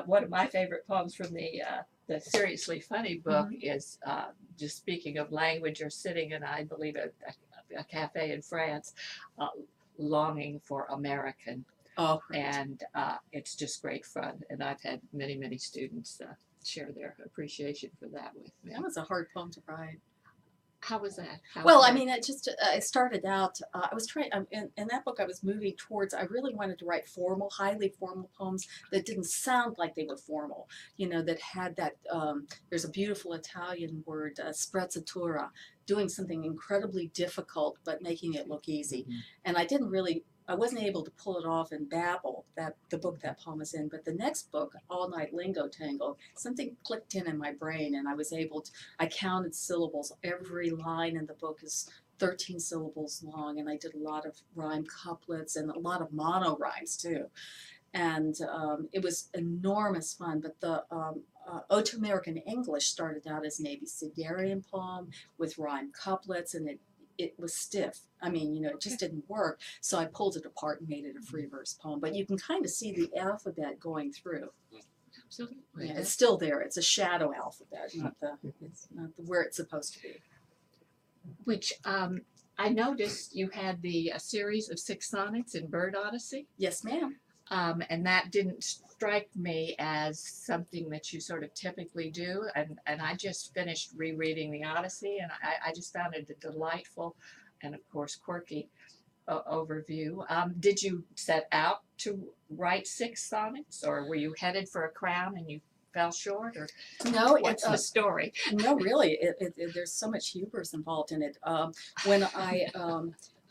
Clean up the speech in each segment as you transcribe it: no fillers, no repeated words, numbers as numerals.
one of my favorite poems from the Seriously Funny book is just speaking of language, or sitting in, I believe, a cafe in France, uh, longing for American. Oh, great. And it's just great fun. And I've had many, many students share their appreciation for that with me. That was a hard poem to write. How was that? Well, I mean, it started out, I was trying, in that book I was moving towards, I really wanted to write formal, highly formal poems that didn't sound like they were formal, you know, that had that, there's a beautiful Italian word, sprezzatura, doing something incredibly difficult but making it look easy. And I wasn't able to pull it off in Babel, the book that poem is in, but the next book, All Night Lingo Tango, something clicked in my brain, and I was able to, I counted syllables. Every line in the book is 13 syllables long, and I did a lot of rhyme couplets and a lot of mono rhymes too. And it was enormous fun, but the Ode to American English started out as an abecedarian poem with rhyme couplets, and it was stiff. I mean, you know, it just didn't work. So I pulled it apart and made it a free verse poem. But you can kind of see the alphabet going through. Absolutely. Yeah, it's still there. It's a shadow alphabet, it's not where it's supposed to be. Which I noticed you had a series of 6 sonnets in Bird Odyssey. Yes, ma'am. And that didn't strike me as something that you sort of typically do. And I just finished rereading the Odyssey, and I just found it a delightful and, of course, quirky overview. Did you set out to write 6 sonnets, or were you headed for a crown and you fell short, or No, what's the story? No, really, there's so much hubris involved in it.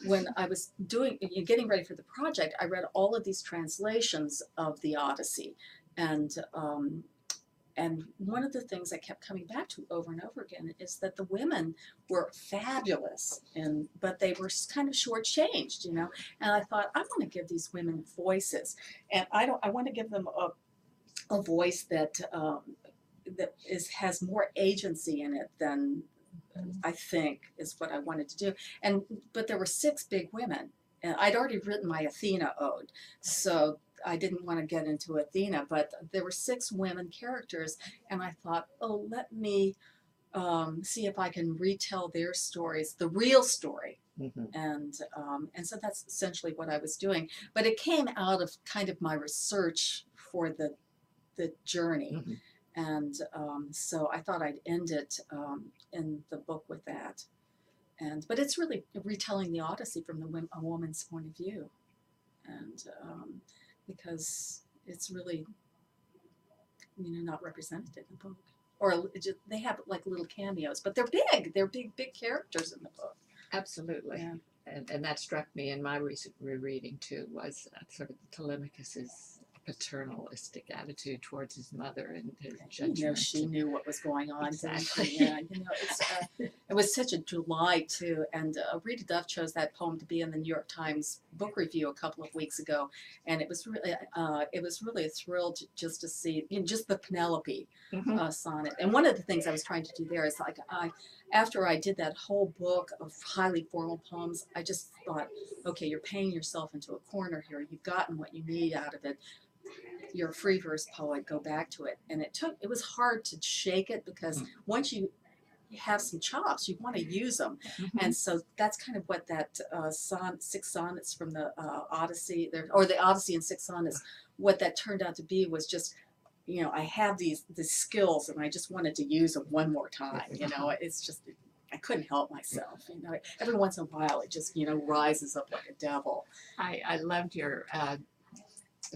When I was getting ready for the project, I read all of these translations of the Odyssey, and one of the things I kept coming back to over and over again is that the women were fabulous, but they were kind of shortchanged, you know. And I thought, I want to give these women voices, and I want to give them a voice that has more agency in it than I think is what I wanted to do. But there were 6 big women, and I'd already written my Athena ode, so I didn't want to get into Athena, but there were 6 women characters, and I thought, oh, let me see if I can retell their stories, the real story. And so that's essentially what I was doing. But it came out of kind of my research for the journey. And so I thought I'd end it in the book with that. But it's really retelling the Odyssey from a woman's point of view. And because it's really, you know, not represented in the book. Or they have like little cameos, but they're big. They're big characters in the book. Absolutely. Yeah. And that struck me in my recent rereading too, was sort of Telemachus's paternalistic attitude towards his mother and his judgment. You know, she knew what was going on. Exactly. Yeah, you know, it was such a delight too. And Rita Duff chose that poem to be in the New York Times book review a couple of weeks ago, and it was really a thrill just to see, you know, just the Penelope sonnet. And one of the things I was trying to do there is, like, after I did that whole book of highly formal poems, I just thought, okay, you're paying yourself into a corner here. You've gotten what you need out of it. You're a free verse poet, go back to it. And it was hard to shake it, because once you have some chops, you want to use them. And so that's kind of what that 6 sonnets from the Odyssey, or the Odyssey in 6 sonnets, what that turned out to be was just, you know, I have these skills and I just wanted to use them one more time. You know, it's just, I couldn't help myself. You know, every once in a while it just, you know, rises up like a devil. I loved your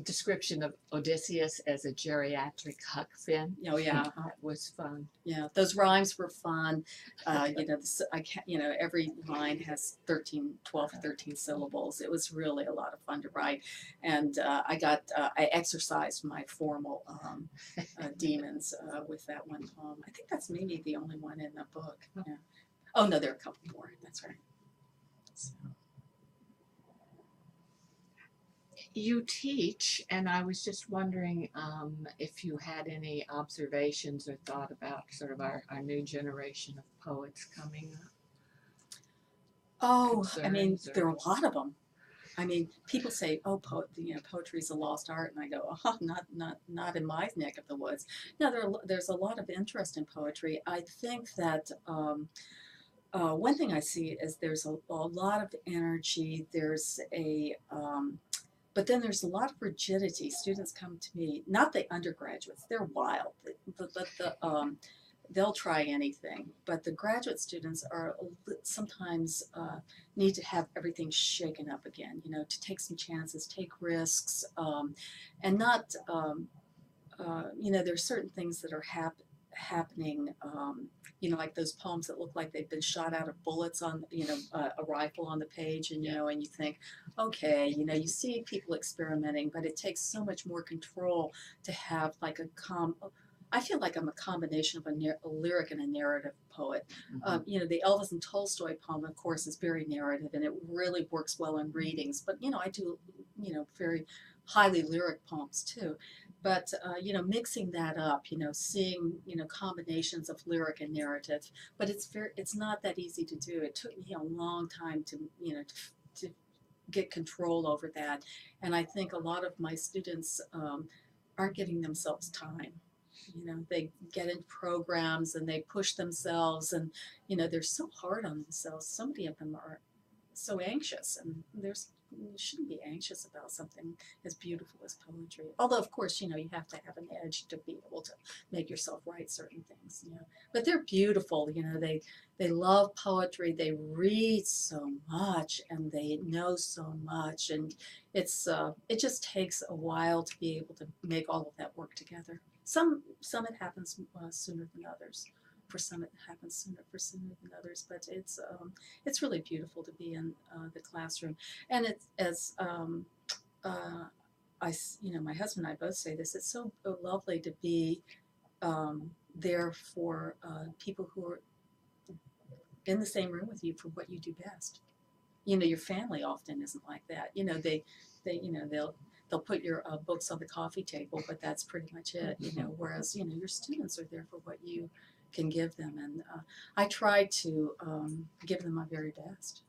description of Odysseus as a geriatric Huck Finn. Oh yeah, That was fun. Yeah, those rhymes were fun. You know, every line has 12 or 13 syllables. It was really a lot of fun to write, and I exercised my formal demons with that one poem. I think that's maybe the only one in the book. Yeah. Oh no, there are a couple more. That's right. So. You teach, and I was just wondering if you had any observations or thought about sort of our new generation of poets coming up. Oh, I mean, there are a lot of them. I mean, people say, "Oh, poetry is a lost art," and I go, "Oh, not in my neck of the woods." No, there's a lot of interest in poetry. I think that one thing I see is there's a lot of energy. But then there's a lot of rigidity. Students come to me, not the undergraduates, they're wild. They'll try anything. But the graduate students are sometimes need to have everything shaken up again, to take some chances, take risks, and not, there's certain things that are happening, like those poems that look like they've been shot out of bullets on, a rifle on the page, and, and you think, okay, you see people experimenting, but it takes so much more control to have like I feel like I'm a combination of a lyric and a narrative poet. The Elvis and Tolstoy poem, of course, is very narrative, and it really works well in readings, but, I do, very highly lyric poems too. But, mixing that up, seeing, combinations of lyric and narrative, but it's not that easy to do. It took me a long time to, to get control over that. And I think a lot of my students aren't giving themselves time. They get in programs and they push themselves, and, they're so hard on themselves. So many of them are so anxious, and you shouldn't be anxious about something as beautiful as poetry. Although, of course, you have to have an edge to be able to make yourself write certain things. But they're beautiful. They love poetry. They read so much, and they know so much, and it just takes a while to be able to make all of that work together. Some it happens sooner than others. For some, it happens sooner than others. But it's really beautiful to be in the classroom, and it's as my husband and I both say this. It's so lovely to be there for people who are in the same room with you for what you do best. Your family often isn't like that. They'll put your books on the coffee table, but that's pretty much it. Whereas your students are there for what you can give them, and I try to give them my very best.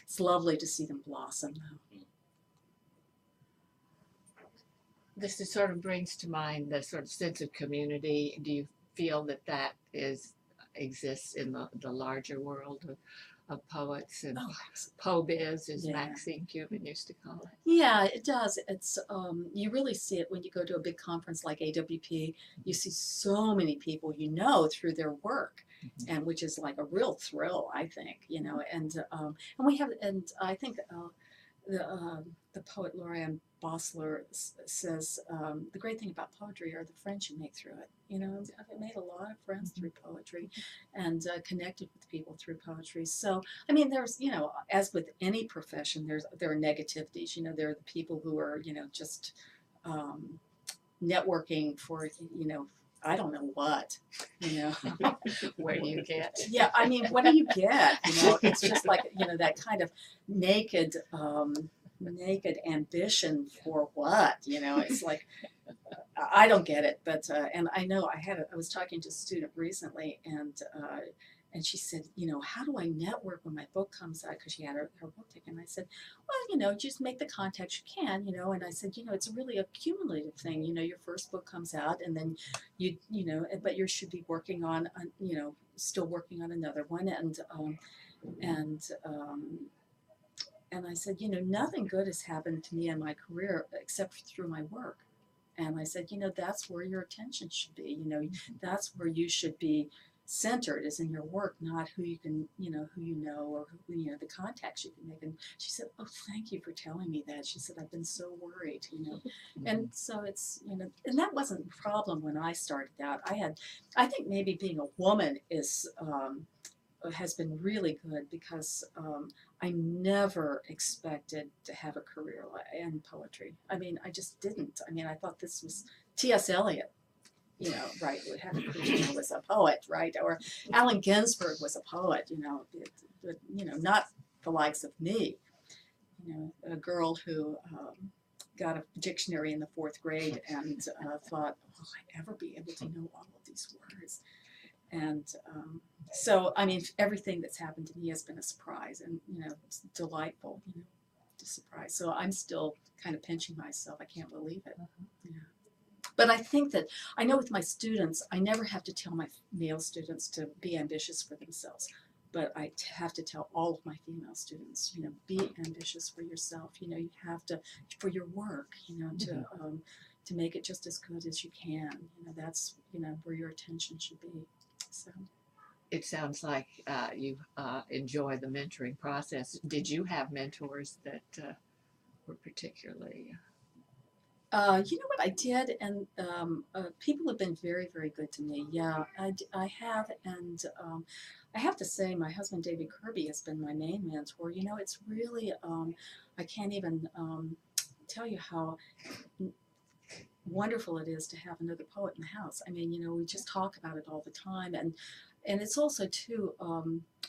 It's lovely to see them blossom, though. This is sort of brings to mind the sort of sense of community. Do you feel that exists in the larger world of poets and po-biz, as Maxine Cuban used to call it? Yeah, it does. It's you really see it when you go to a big conference like AWP. You see so many people through their work, and which is like a real thrill, I think. And we have, and I think the poet Lorianne Bossler says the great thing about poetry are the friends you make through it. I've made a lot of friends through poetry, and connected with people through poetry. So, I mean, there's, as with any profession, there are negativities. There are the people who are, just networking for, I don't know what, Where do you get? Yeah, I mean, what do you get? It's just like, that kind of naked ambition for what? It's like, I don't get it. But and I know I was talking to a student recently, and she said, how do I network when my book comes out? Because she had her book taken. And I said, well, just make the contacts you can, and I said, it's really a cumulative thing. Your first book comes out, and then but you should be working on, still working on another one, and I said, nothing good has happened to me in my career except through my work. And I said, that's where your attention should be. That's where you should be centered, is in your work, not who you can, who or who, the contacts you can make. And she said, oh, thank you for telling me that. She said, I've been so worried, And so it's, and that wasn't a problem when I started out. I think maybe being a woman has been really good, because I never expected to have a career in poetry. I mean, I just didn't. I mean, I thought this was T.S. Eliot, right, who had a career, was a poet, right? Or Allen Ginsberg was a poet, but, not the likes of me, a girl who got a dictionary in the 4th grade and thought, will I ever be able to know all of these words? And so, I mean, everything that's happened to me has been a surprise, and, it's delightful. just surprised. So I'm still kind of pinching myself. I can't believe it. Yeah. But I think that, I know with my students, I never have to tell my male students to be ambitious for themselves. But I have to tell all of my female students, you know, be ambitious for yourself. You know, you have to, for your work, you know, to make it just as good as you can. You know, that's, you know, where your attention should be. So. It sounds like you enjoy the mentoring process. Did you have mentors that were particularly? You know what I did, and people have been very, very good to me. Yeah, I have, and I have to say, my husband David Kirby has been my main mentor. You know, it's really, I can't even tell you how wonderful it is to have another poet in the house. I mean, you know, we just talk about it all the time, and it's also too.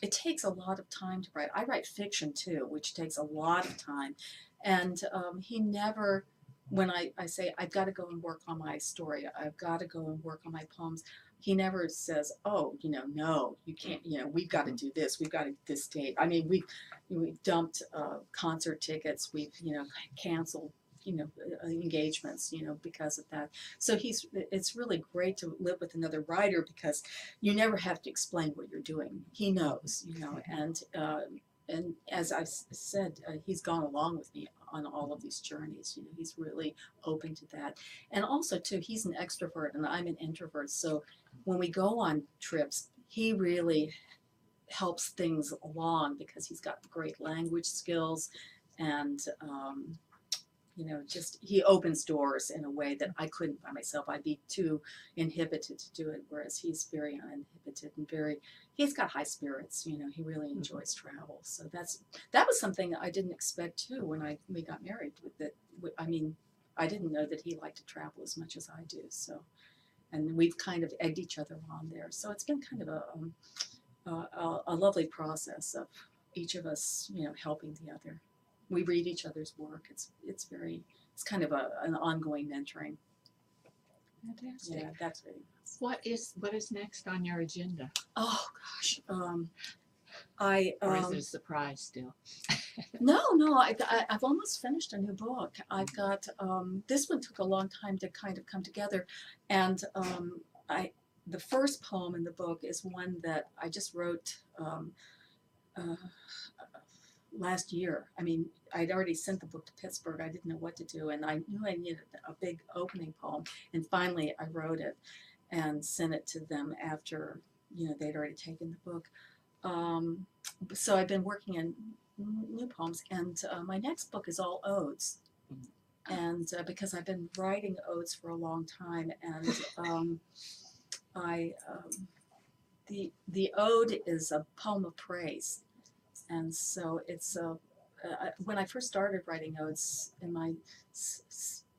It takes a lot of time to write. I write fiction too, which takes a lot of time, and he never. When I say I've got to go and work on my story, I've got to go and work on my poems, he never says, "Oh, you know, no, you can't. You know, we've got to do this. We've got to this date." I mean, we've dumped concert tickets. We've canceled engagements, because of that. So it's really great to live with another writer because you never have to explain what you're doing. He knows, and as I've said, he's gone along with me on all of these journeys. You know, he's really open to that. And also, too, he's an extrovert and I'm an introvert. So when we go on trips, he really helps things along because he's got great language skills and, just he opens doors in a way that I couldn't by myself. I'd be too inhibited to do it, whereas he's very uninhibited and he's got high spirits. You know, he really enjoys travel. So that was something I didn't expect too when we got married. I mean, I didn't know that he liked to travel as much as I do. So, and we've kind of egged each other on there. So it's been kind of a lovely process of each of us, helping the other. We read each other's work. It's kind of an ongoing mentoring. Fantastic. Yeah, that's very nice. What is next on your agenda? Oh gosh, Or is it a surprise still? No, I've almost finished a new book. I've got this one took a long time to kind of come together, and the first poem in the book is one that I just wrote last year. I mean, I'd already sent the book to Pittsburgh. I didn't know what to do, and I knew I needed a big opening poem. And finally, I wrote it and sent it to them after they'd already taken the book. So I've been working on new poems, and my next book is all odes. And because I've been writing odes for a long time, and the ode is a poem of praise. And so it's when I first started writing odes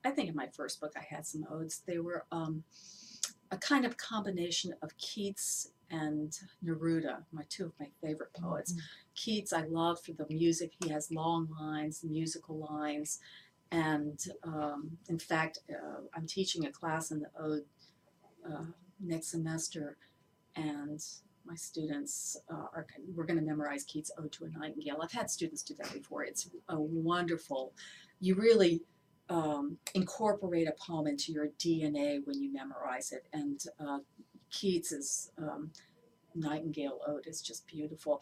I think in my first book I had some odes. They were a kind of combination of Keats and Neruda, two of my favorite poets. Mm-hmm. Keats I love for the music. He has long lines, musical lines. And in fact, I'm teaching a class in the ode next semester, and my students we're going to memorize Keats' Ode to a Nightingale. I've had students do that before. It's a wonderful, you really incorporate a poem into your DNA when you memorize it. And Keats's Nightingale Ode is just beautiful.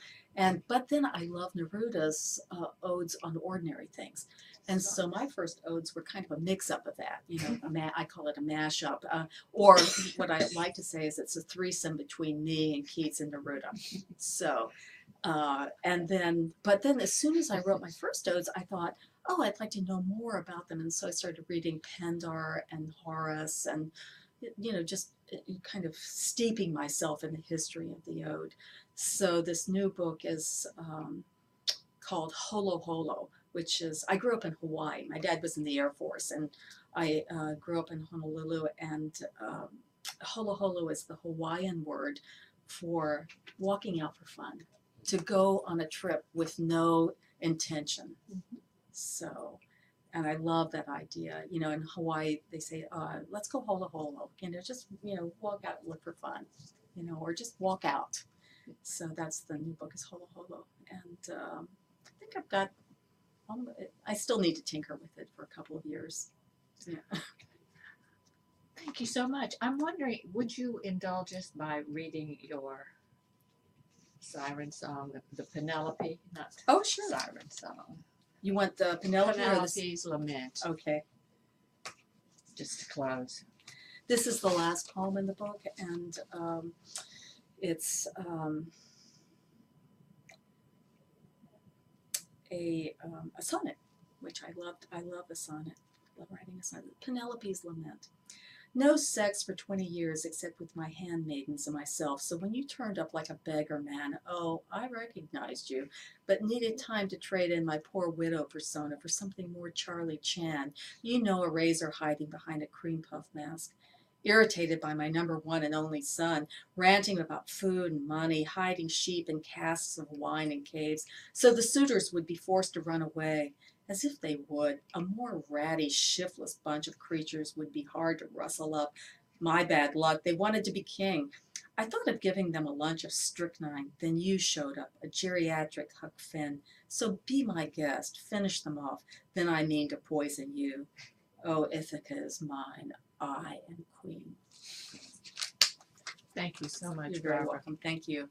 But then I love Neruda's odes on ordinary things. And so my first odes were kind of a mix-up of that. I call it a mashup. Or what I like to say is it's a threesome between me and Keats and Neruda. So, but then as soon as I wrote my first odes, I thought, oh, I'd like to know more about them. And so I started reading Pindar and Horace and, just kind of steeping myself in the history of the ode. So this new book is called Holo Holo, which is, I grew up in Hawaii. My dad was in the Air Force, and I grew up in Honolulu, and Holo Holo is the Hawaiian word for walking out for fun, to go on a trip with no intention. Mm-hmm. So, and I love that idea. In Hawaii, they say, let's go holo holo. Just, walk out and look for fun, or just walk out. So that's the new book is Holo Holo. And I think I've got I still need to tinker with it for a couple of years. Yeah. Thank you so much. I'm wondering, would you indulge us by reading your siren song, the Penelope, not Oh, sure. siren song, You want the Penelope or the? Penelope's Lament, Okay. just to close. This is the last poem in the book, and it's a sonnet, which I loved. I love the sonnet. I love writing a sonnet. Penelope's Lament. No sex for 20 years except with my handmaidens and myself. So when you turned up like a beggar man, oh, I recognized you, but needed time to trade in my poor widow persona for something more Charlie Chan. You know, a razor hiding behind a cream puff mask. Irritated by my number one and only son, ranting about food and money, hiding sheep in casks of wine in caves, so the suitors would be forced to run away. As if they would. A more ratty, shiftless bunch of creatures would be hard to rustle up. My bad luck. They wanted to be king. I thought of giving them a lunch of strychnine. Then you showed up, a geriatric Huck Finn. So be my guest. Finish them off. Then I mean to poison you. Oh, Ithaca is mine. I am queen. Thank you so much, You're very Barbara. welcome. Thank you.